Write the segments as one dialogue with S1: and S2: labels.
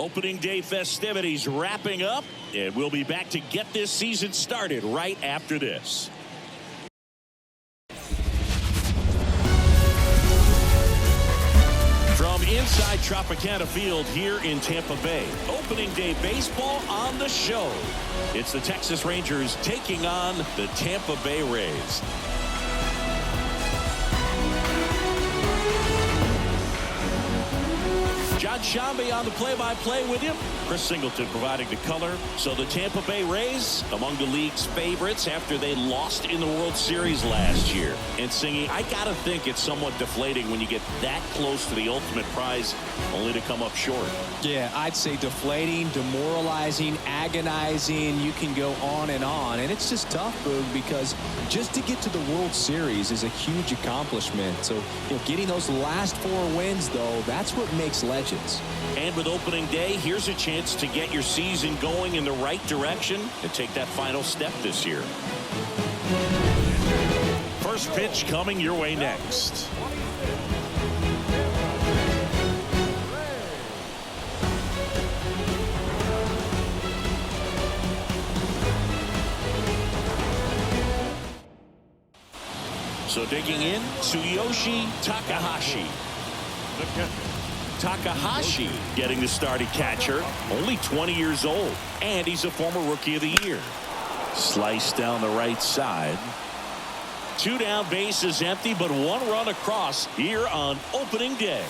S1: Opening day festivities wrapping up, and we'll be back to get this season started right after this. From inside Tropicana Field here in Tampa Bay, opening day baseball on the show. It's the Texas Rangers taking on the Tampa Bay Rays. John Shambi on the play-by-play with you. Chris Singleton providing the color. So the Tampa Bay Rays among the league's favorites after they lost in the World Series last year. And singing, I gotta think it's somewhat deflating when you get that close to the ultimate prize only to come up short.
S2: Yeah, I'd say deflating, demoralizing, agonizing. You can go on. And it's just tough, Boog, because just to get to the World Series is a huge accomplishment. So, getting those last 4 wins, though, that's what makes legends.
S1: And with opening day, here's a chance to get your season going in the right direction and take that final step this year. First pitch coming your way next. So digging in, Tsuyoshi Takahashi. Takahashi getting the start at catcher, only 20 years old, and he's a former Rookie of the Year. Slice down the right side. 2 down, bases empty, but 1 run across here on opening day.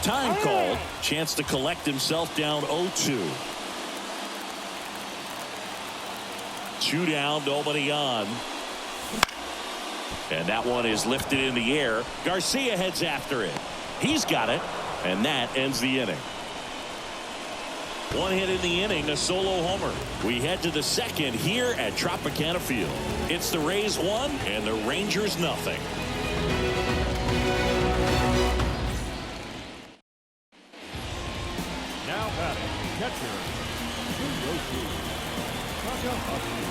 S1: Time called. Chance to collect himself down 0-2. 2 down, nobody on. And that one is lifted in the air. Garcia heads after it. He's got it, and that ends the inning. 1 hit in the inning, a solo homer. We head to the second here at Tropicana Field. It's the Rays 1 and the Rangers nothing.
S3: Now batting, catcher, Tsuyoshi Takahashi.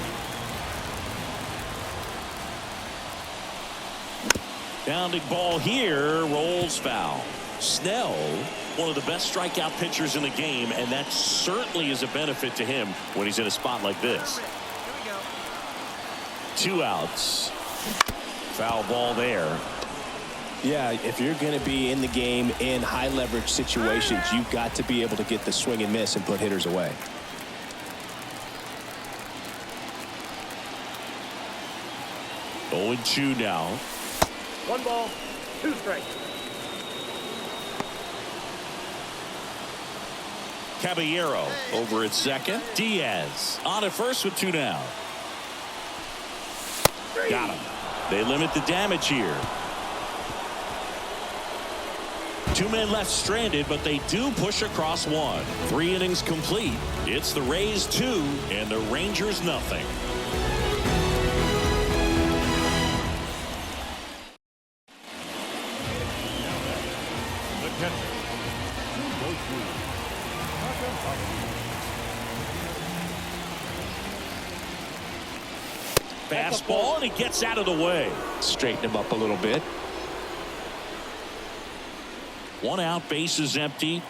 S1: Bounding ball here, rolls foul. Snell, one of the best strikeout pitchers in the game, and that certainly is a benefit to him when he's in a spot like this. 2 outs. Foul ball there.
S4: Yeah, if you're going to be in the game in high leverage situations, you've got to be able to get the swing and miss and put hitters away.
S1: Oh, 0-2 now.
S3: 1 ball, 2 strikes.
S1: Caballero over at second. Diaz on at first with 2 down. Got him. They limit the damage here. 2 men left stranded, but they do push across 1. 3 innings complete. It's the Rays 2 and the Rangers nothing. Fastball, and he gets out of the way.
S4: Straighten him up a little bit.
S1: 1 out, bases empty.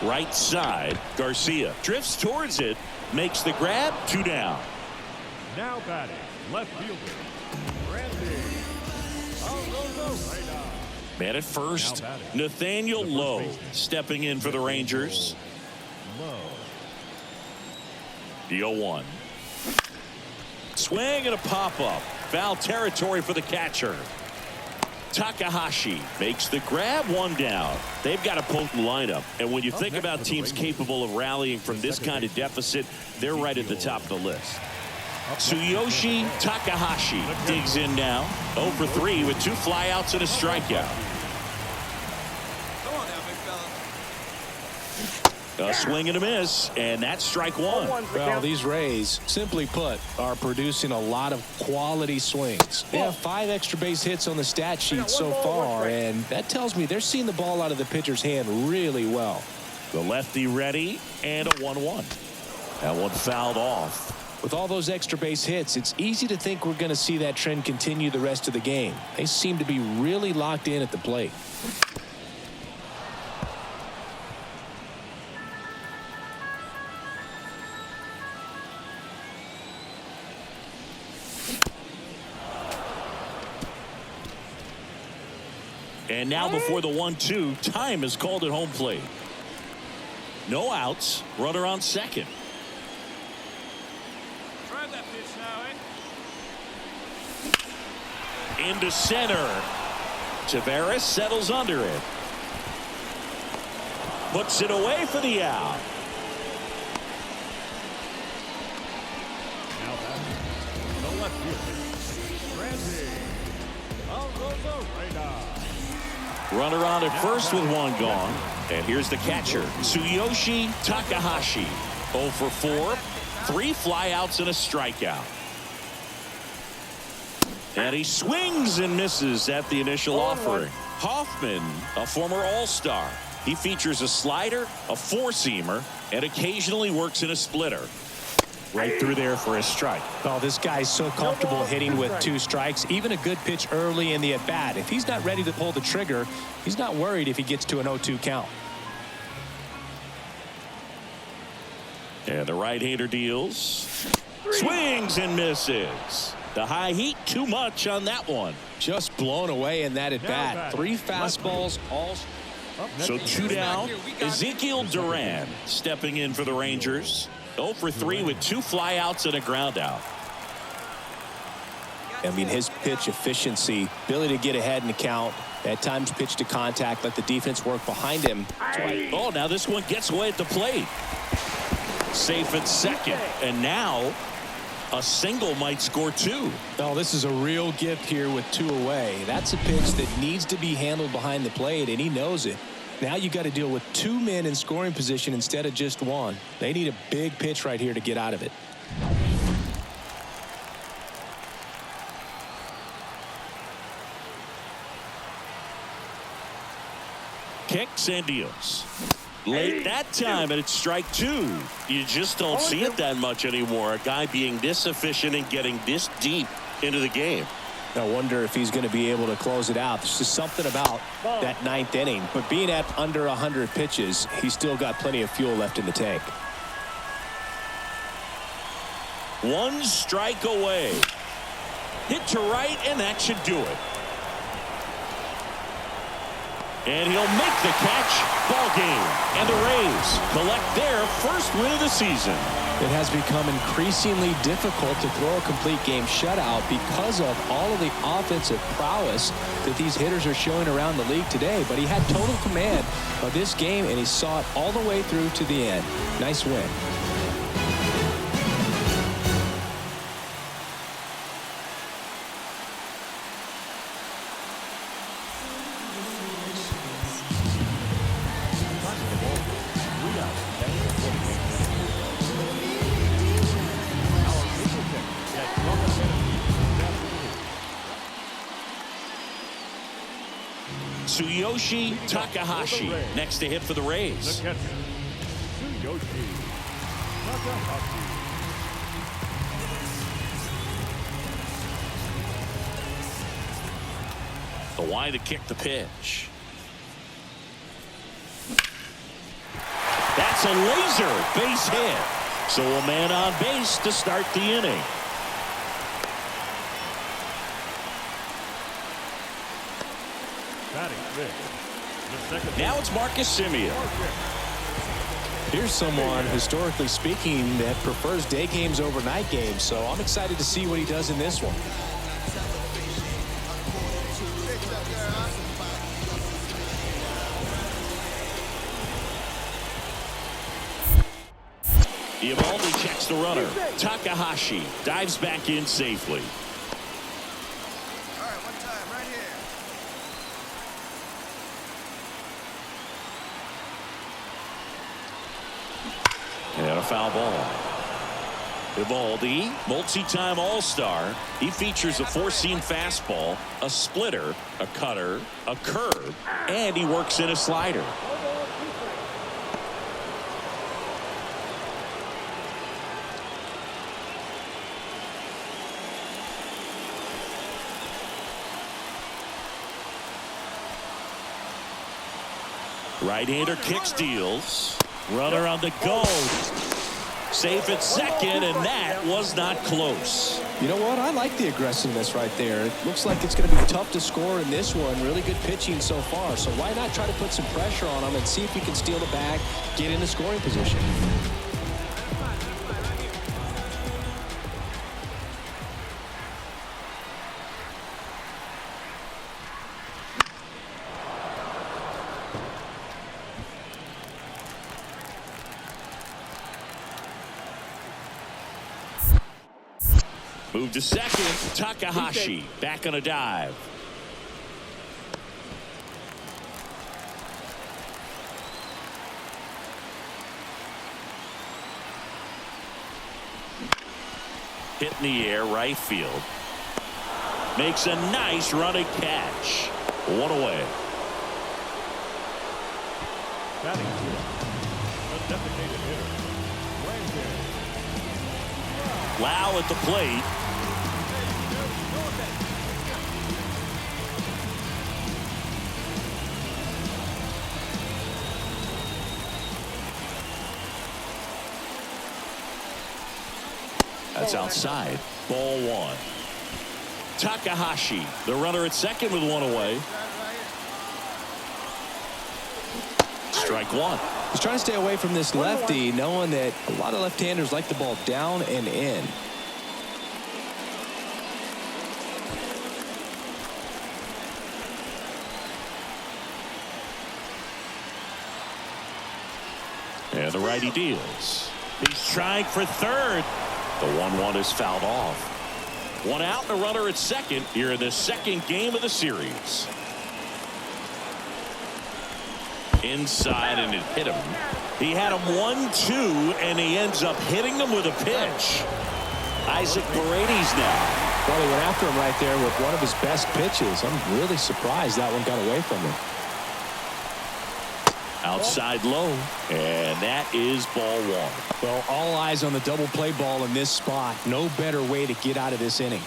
S1: Right side, Garcia drifts towards it, makes the grab, 2 down.
S3: Now batting, left fielder, Randy.
S1: Man at first, Nathaniel Lowe stepping in for the Rangers. The 0-1. Swing and a pop-up. Foul territory for the catcher. Takahashi makes the grab, 1 down. They've got a potent lineup, and when you think about teams capable of rallying from this kind of deficit, they're right at the top of the list. Tsuyoshi Takahashi digs in now. 0 for 3 with 2 flyouts and a strikeout. A swing and a miss, and that's strike 1.
S4: Well, these Rays, simply put, are producing a lot of quality swings. They have 5 extra base hits on the stat sheet so far, and that tells me they're seeing the ball out of the pitcher's hand really well.
S1: The lefty ready, and a 1-1. That one fouled off.
S4: With all those extra base hits, it's easy to think we're going to see that trend continue the rest of the game. They seem to be really locked in at the plate.
S1: And now before the 1-2, time is called at home plate. No outs, runner on second.
S3: Try that pitch now,
S1: Into center. Tavares settles under it. Puts it away for the out.
S3: Now batting, the left fielder, Randy Alrozarena.
S1: Runner on at first with one gone. And here's the catcher, Tsuyoshi Takahashi. 0 for 4, 3 flyouts and a strikeout. And he swings and misses at the initial offering. Hoffman, a former All-Star. He features a slider, a four-seamer, and occasionally works in a splitter. Right through there for a strike.
S4: Oh, this guy's so comfortable hitting with 2 strikes. Even a good pitch early in the at-bat. If he's not ready to pull the trigger, he's not worried if he gets to an 0-2 count.
S1: And the right-hander deals. Swings and misses. The high heat, too much on that one.
S4: Just blown away in that at-bat. 3 fastballs, all.
S1: So 2 down. Ezekiel Duran stepping in for the Rangers. 0 for 3 with 2 flyouts and a ground out.
S4: I mean, his pitch efficiency, ability to get ahead in the count, at times pitch to contact, let the defense work behind him.
S1: Oh, now this one gets away at the plate. Safe at second. And now a single might score 2.
S4: Oh, this is a real gift here with 2 away. That's a pitch that needs to be handled behind the plate, and he knows it. Now you got to deal with 2 men in scoring position instead of just 1. They need a big pitch right here to get out of it.
S1: Kicks and deals. Late that time, and it's strike 2. You just don't see it that much anymore. A guy being this efficient and getting this deep into the game.
S4: I wonder if he's going to be able to close it out. There's just something about that 9th inning. But being at under 100 pitches, he's still got plenty of fuel left in the tank.
S1: 1 strike away. Hit to right, and that should do it. And he'll make the catch. Ball game. And the Rays collect their first win of the season.
S4: It has become increasingly difficult to throw a complete game shutout because of all of the offensive prowess that these hitters are showing around the league today. But he had total command of this game, and he saw it all the way through to the end. Nice win.
S1: Tsuyoshi Takahashi next to hit for the Rays.
S3: The catcher, Tsuyoshi Takahashi.
S1: The wide to kick the pitch. That's a laser base hit. So a man on base to start the inning.
S3: Batting fifth. The second
S1: Now it's Marcus Semien.
S4: Here's someone, historically speaking, that prefers day games over night games. So I'm excited to see what he does in this one.
S1: Evaldi checks the runner. Takahashi dives back in safely.
S5: All right, one time, right here.
S1: And a foul ball. Evaldi, multi-time All-Star. He features a 4-seam fastball, a splitter, a cutter, a curve, and he works in a slider. Right-hander kick steals. Runner on the go. Safe at second, and that was not close.
S2: You know what? I like the aggressiveness right there. It looks like it's going to be tough to score in this one. Really good pitching so far. So why not try to put some pressure on him and see if he can steal the bag, get into scoring position.
S1: Move to second. Takahashi back on a dive. Hit in the air, right field. Makes a nice running catch. One away.
S3: Batting a designated hitter.
S1: Lau at the plate. That's outside. Ball one. Takahashi, the runner at second with one away. Strike one.
S2: He's trying to stay away from this lefty, knowing that a lot of left-handers like the ball down and in.
S1: And the righty deals. He's trying for third. The 1-1 is fouled off. One out and a runner at second here in the second game of the series. Inside, and it hit him. He had him 1-2, and he ends up hitting them with a pitch. Isaac Paredes now.
S2: Well, he went after him right there with one of his best pitches. I'm really surprised that one got away from him.
S1: Outside low, and that is ball one.
S2: Well, all eyes on the double play ball in this spot. No better way to get out of this inning.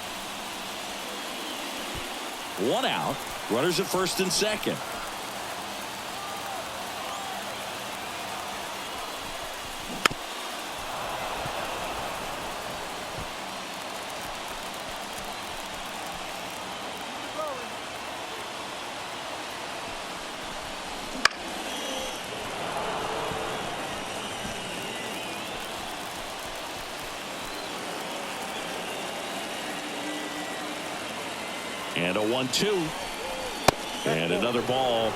S1: One out. Runners at first and second. And a 1-2. And another ball.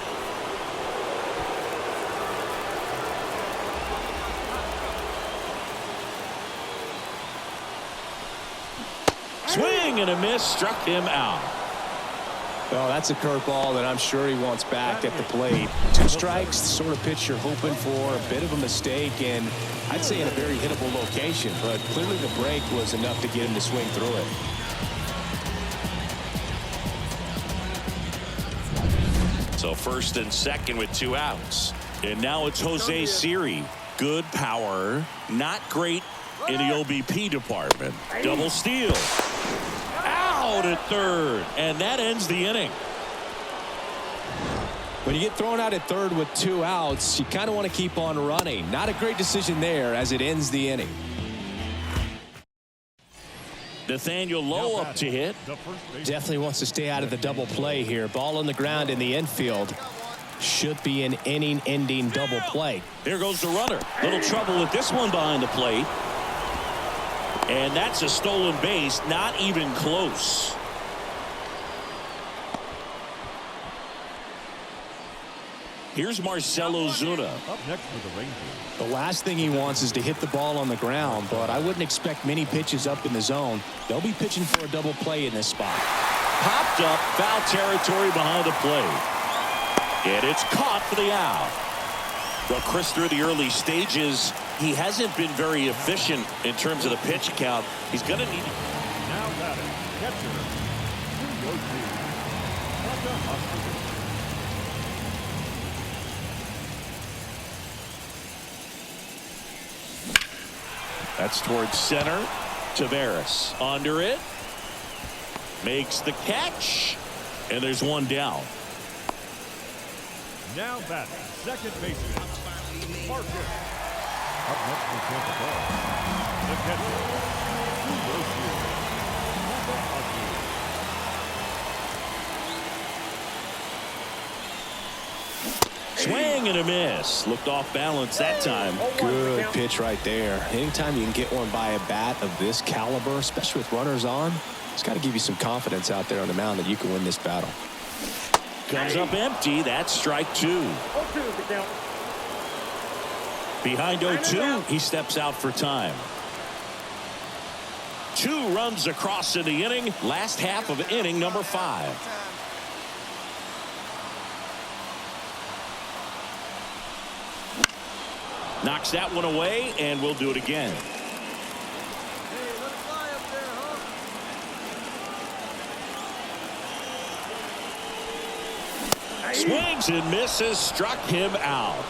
S1: Swing and a miss, struck him out.
S2: Well, that's a curveball that I'm sure he wants back at the plate. Two strikes, the sort of pitch you're hoping for. A bit of a mistake, and I'd say in a very hittable location. But clearly the break was enough to get him to swing through it.
S1: So first and second with two outs. And now it's Jose Siri. Good power, not great in the OBP department. Double steal. Out at third. And that ends the inning.
S2: When you get thrown out at third with two outs, you kind of want to keep on running. Not a great decision there as it ends the inning.
S1: Nathaniel Lowe up to hit.
S2: Definitely wants to stay out of the double play here. Ball on the ground in the infield. Should be an inning-ending double play.
S1: There goes the runner. Little trouble with this one behind the plate. And that's a stolen base. Not even close. Here's Marcell Ozuna.
S3: Up next for the Rangers.
S2: The last thing he wants is to hit the ball on the ground, but I wouldn't expect many pitches up in the zone. They'll be pitching for a double play in this spot.
S1: Popped up, foul territory behind the plate. And it's caught for the out. Well, Chris, through the early stages, he hasn't been very efficient in terms of the pitch count. He's going to need to.
S3: Now batting, catcher, Takahashi.
S1: That's towards center. Taveras under it. Makes the catch. And there's one down.
S3: Now batting, second baseman, Marcus. Up next for Tampa Bay, the catcher,
S1: Swing and a miss. Looked off balance that time.
S4: Good pitch right there. Anytime you can get one by a bat of this caliber, especially with runners on, it's got to give you some confidence out there on the mound that you can win this battle.
S1: Comes up empty. That's strike two. Behind 0-2, he steps out for time. 2 runs across in the inning. Last half of inning number 5. Knocks that one away, and we'll do it again.
S5: Hey, let it fly up there, huh?
S1: Swings and misses. Struck him out.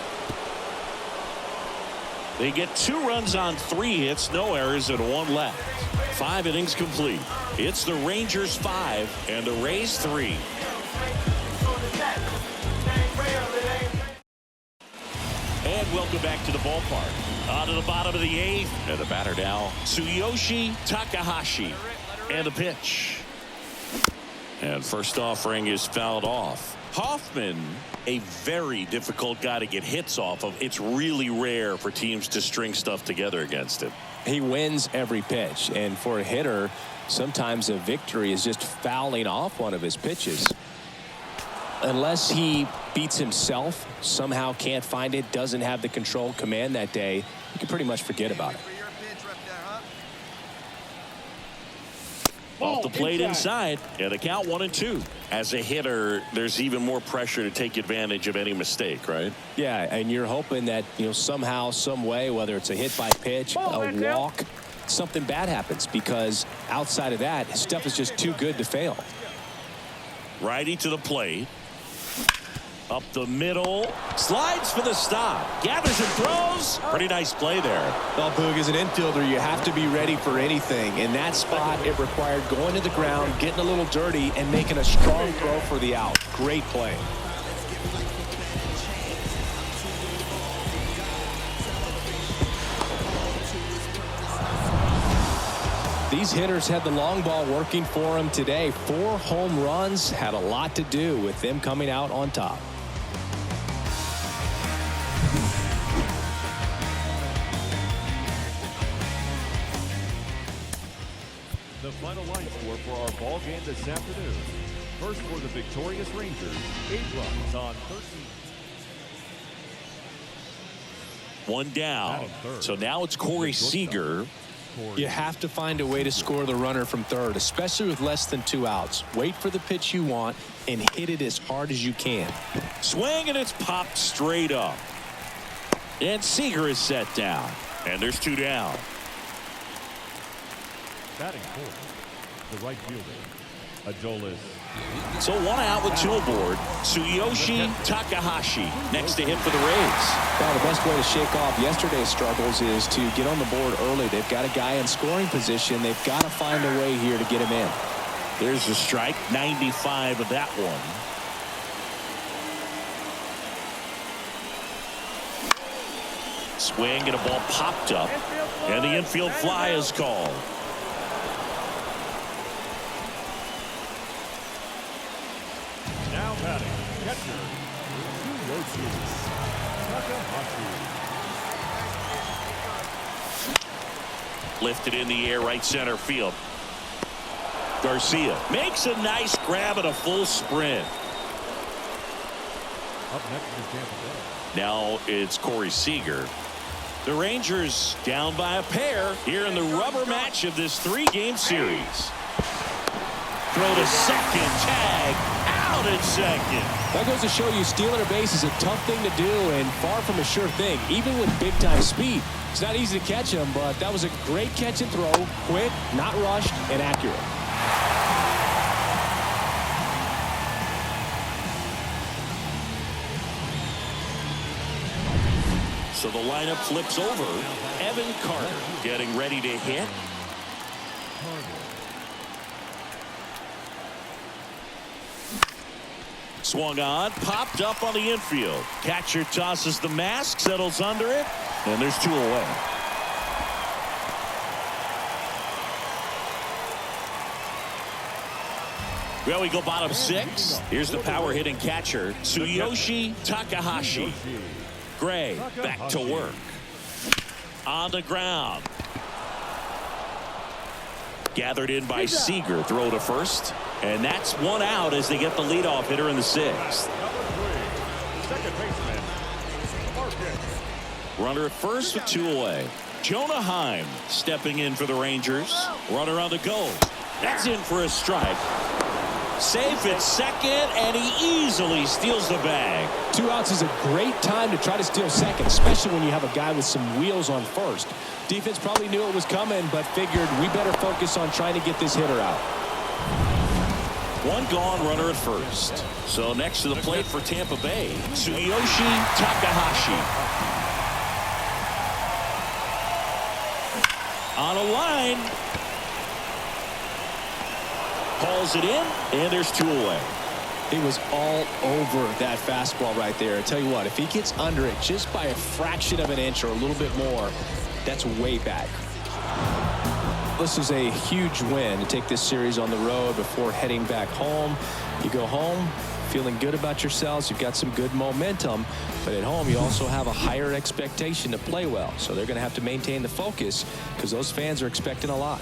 S1: They get 2 runs on 3 hits, no errors, and 1 left. 5 innings complete. It's the Rangers 5 and the Rays 3. And welcome back to the ballpark. On to the bottom of the 8th. And the batter now, Tsuyoshi Takahashi. And the pitch. And first offering is fouled off. Hoffman, a very difficult guy to get hits off of. It's really rare for teams to string stuff together against him.
S4: He wins every pitch, and for a hitter, sometimes a victory is just fouling off one of his pitches. Unless he beats himself, somehow can't find it, doesn't have the control command that day, you can pretty much forget about it.
S5: For your pitch right there, huh?
S1: Off the plate inside, and a count 1-2. As a hitter, there's even more pressure to take advantage of any mistake, right?
S4: Yeah, and you're hoping that, somehow, some way, whether it's a hit by pitch, a walk, something bad happens, because outside of that, his stuff is just too good to fail.
S1: Righty to the plate. Up the middle. Slides for the stop. Gathers and throws. Pretty nice play there.
S4: Well, Boog, as an infielder, you have to be ready for anything. In that spot, it required going to the ground, getting a little dirty, and making a strong throw for the out. Great play. These hitters had the long ball working for them today. 4 home runs had a lot to do with them coming out on top.
S3: The final line score for our ball game this afternoon. First for the victorious Rangers, 8 runs on 13.
S1: 1 down. So now it's Corey Seager.
S4: You have to find a way to score the runner from third, especially with less than 2 outs. Wait for the pitch you want and hit it as hard as you can.
S1: Swing, and it's popped straight up. And Seager is set down. And there's 2 down.
S3: Batting fourth, the right fielder, Adolis.
S1: So 1 out with 2 aboard. Tsuyoshi Takahashi next to hit for the Rays.
S4: Now, the best way to shake off yesterday's struggles is to get on the board early. They've got a guy in scoring position. They've got to find a way here to get him in.
S1: There's the strike. 95 of that one. Swing, and a ball popped up. And the infield fly is called.
S3: Now batting, catcher, Tsuyoshi Takahashi.
S1: Lifted in the air, right center field. Garcia makes a nice grab and a full sprint.
S3: Up next is Tampa Bay.
S1: Now it's Corey Seager. The Rangers down by a pair here in the rubber match of this 3-game series. Throw to second, tag, out at second.
S4: That goes to show you stealing a base is a tough thing to do and far from a sure thing, even with big-time speed. It's not easy to catch him, but that was a great catch and throw, quick, not rushed, and accurate.
S1: So the lineup flips over. Evan Carter getting ready to hit. Swung on, popped up on the infield. Catcher tosses the mask, settles under it, and there's 2 away. Well, we go bottom 6. Here's the power hitting catcher, Tsuyoshi Takahashi. Gray back to work. On the ground. Gathered in by Seager. Throw to first. And that's 1 out as they get the leadoff hitter in the 6th.
S3: Second baseman, Marcus.
S1: Runner at first with 2 away. Jonah Heim stepping in for the Rangers. Runner on the go. That's in for a strike. Safe at second, and he easily steals the bag.
S4: 2 outs is a great time to try to steal second, especially when you have a guy with some wheels on first. Defense probably knew it was coming, but figured we better focus on trying to get this hitter out.
S1: 1 gone, runner at first. So next to the plate for Tampa Bay, Tsuyoshi Takahashi. On a line. Calls it in, and there's 2 away.
S2: It was all over that fastball right there. I tell you what, if he gets under it just by a fraction of an inch or a little bit more, that's way back. This is a huge win to take this series on the road before heading back home. You go home feeling good about yourselves. You've got some good momentum, but at home you also have a higher expectation to play well. So they're going to have to maintain the focus because those fans are expecting a lot.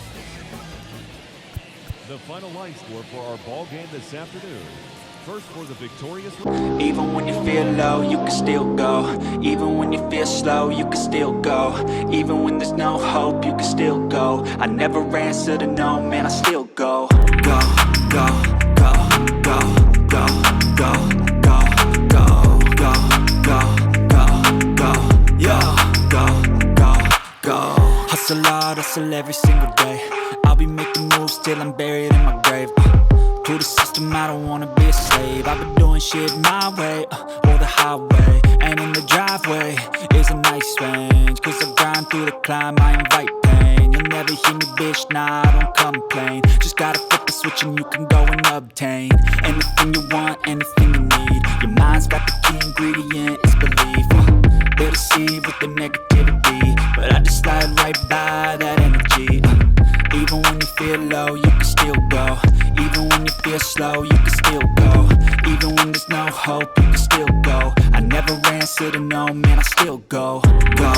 S3: The final line score for our ball game this afternoon. First for the victorious.
S6: Even when you feel low, you can still go. Even when you feel slow, you can still go. Even when there's no hope, you can still go. I never answer to no, man, I still go. Go, go, go, go, go, go, go, go, go, go, go, go, yeah, go, go. Hustle hard, hustle every single day. I'll be making moves till I'm buried in my grave. To the system, I don't wanna be a slave. I've been doing shit my way, or the highway. And in the driveway is a nice range. Cause I grind through the climb, I invite pain. You'll never hear me, bitch, nah, I don't complain. Just gotta flip the switch and you can go and obtain anything you want, anything you need. Your mind's got the key ingredient, it's belief. They deceive with the negativity, but I just slide right by that energy. Even when you feel low, you can still go. Even when you feel slow, you can still go. Even when there's no hope, you can still go. I never answer to no, man, I still go. Go,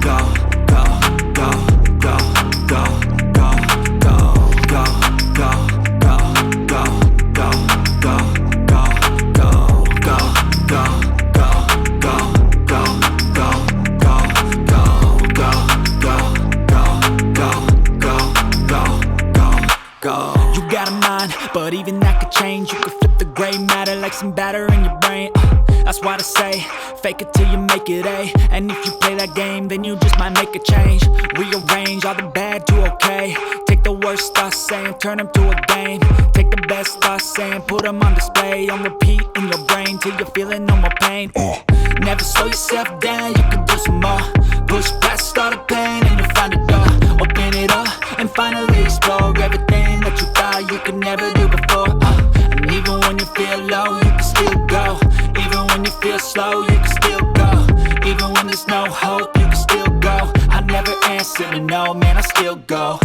S6: go, go, go, go, go, go, go, go, go, go, go, go, go, go, go, go. You got a mind, but even that could change. You could flip the gray matter like some batter in your brain. That's why I say, fake it till you make it A. And if you play that game, then you just might make a change. Rearrange all the bad to okay. Take the worst thoughts saying, turn them to a game. Take the best thoughts saying, put them on display. On repeat in your brain till you're feeling no more pain. Never slow yourself down, you can do some more. Push past all the pain and you'll find a door. Open it up and finally explore everything that you thought you could never do before. And even when you feel low, you can still go. Even when you feel slow, you can still go. Even when there's no hope, you can still go. I never answer to no, man, I still go.